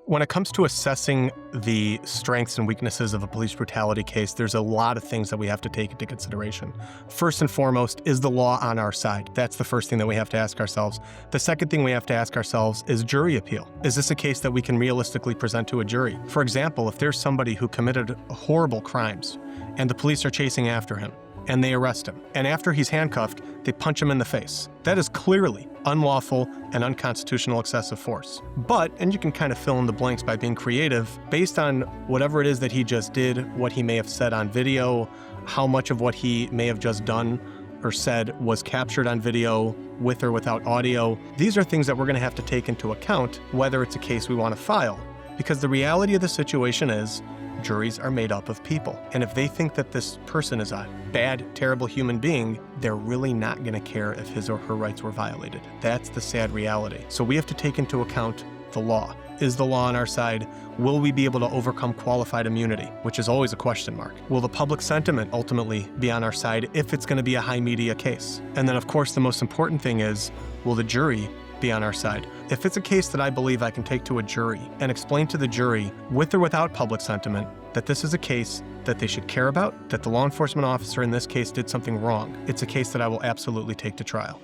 When it comes to assessing the strengths and weaknesses of a police brutality case, there's a lot of things that we have to take into consideration. First and foremost, is the law on our side? That's the first thing that we have to ask ourselves. The second thing we have to ask ourselves is jury appeal. Is this a case that we can realistically present to a jury? For example, if there's somebody who committed horrible crimes and the police are chasing after him, and they arrest him. And after he's handcuffed, they punch him in the face. That is clearly unlawful and unconstitutional excessive force. But, and you can kind of fill in the blanks by being creative, based on whatever it is that he just did, what he may have said on video, how much of what he may have just done or said was captured on video with or without audio. These are things that we're going to have to take into account whether it's a case we want to file. Because the reality of the situation is, juries are made up of people. And if they think that this person is a bad, terrible human being, they're really not going to care if his or her rights were violated. That's the sad reality. So we have to take into account the law. Is the law on our side? Will we be able to overcome qualified immunity, which is always a question mark? Will the public sentiment ultimately be on our side if it's going to be a high media case? And then, of course, the most important thing is, will the jury be on our side? If it's a case that I believe I can take to a jury and explain to the jury, with or without public sentiment, that this is a case that they should care about, that the law enforcement officer in this case did something wrong, it's a case that I will absolutely take to trial.